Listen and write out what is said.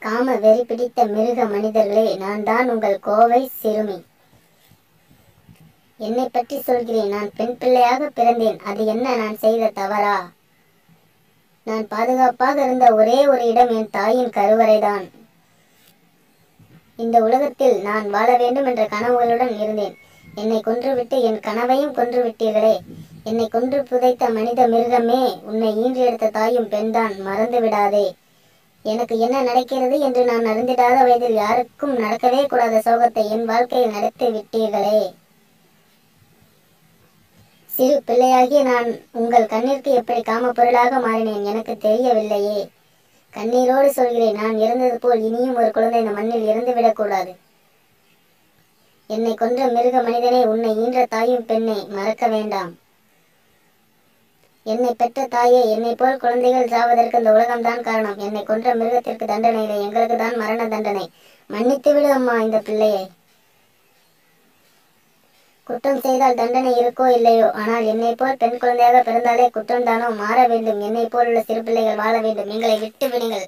காம வெறி பிடித்த மிருக மனிதர்களே, நான் தான் உங்கள் கோவை சிறுமி. என்னை பற்றி சொல்கிறேன். நான் பெண் பிள்ளையாக பிறந்தேன். அது என்ன, நான் செய்த தவறா? நான் பாதுகாப்பாக இருந்த ஒரே ஒரு இடம் என் தாயின் கருவறைதான். இந்த உலகத்தில் நான் வாழ வேண்டும் என்ற கனவுகளுடன் இருந்தேன். என்னை கொன்றுவிட்டு என் கனவையும் கொன்று விட்டீர்களே. என்னை கொன்று புதைத்த மனித மிருகமே, உன்னை ஈன்று எடுத்த தாயும் பெண்தான், மறந்து விடாதே. எனக்கு என்ன நடக்கிறது என்று நான் அறிந்திடாத வயதில் யாருக்கும் நடக்கவே கூடாத சோகத்தை என் வாழ்க்கையில் நடத்தி விட்டீர்களே. சிறு பிள்ளையாகிய நான் உங்கள் கண்ணிற்கு எப்படி காம பொருளாக மாறினேன் எனக்கு தெரியவில்லையே. கண்ணீரோடு சொல்கிறேன், நான் இறந்தது போல் இனியும் ஒரு குழந்தை இந்த மண்ணில் இறந்துவிடக்கூடாது. என்னை கொன்ற மிருக மனிதனே, உன்னை ஈன்ற தாயும் பெண்ணை மறக்க வேண்டாம். என்னை பெற்ற தாயே, என்னை போல் குழந்தைகள் சாவதற்கு இந்த உலகம்தான் காரணம். என்னை கொன்ற மிருகத்திற்கு தண்டனை இல்லை, எங்களுக்கு தான் மரண தண்டனை. மன்னித்து விடு அம்மா இந்த பிள்ளையை. குற்றம் செய்தால் தண்டனை இருக்கோ இல்லையோ, ஆனால் என்னை போல் பெண் குழந்தையாக பிறந்தாலே குற்றம் தானோ? மாற வேண்டும். என்னை போல் உள்ள சிறு பிள்ளைகள் வாழ வேண்டும். எங்களை விட்டு விடுங்கள்.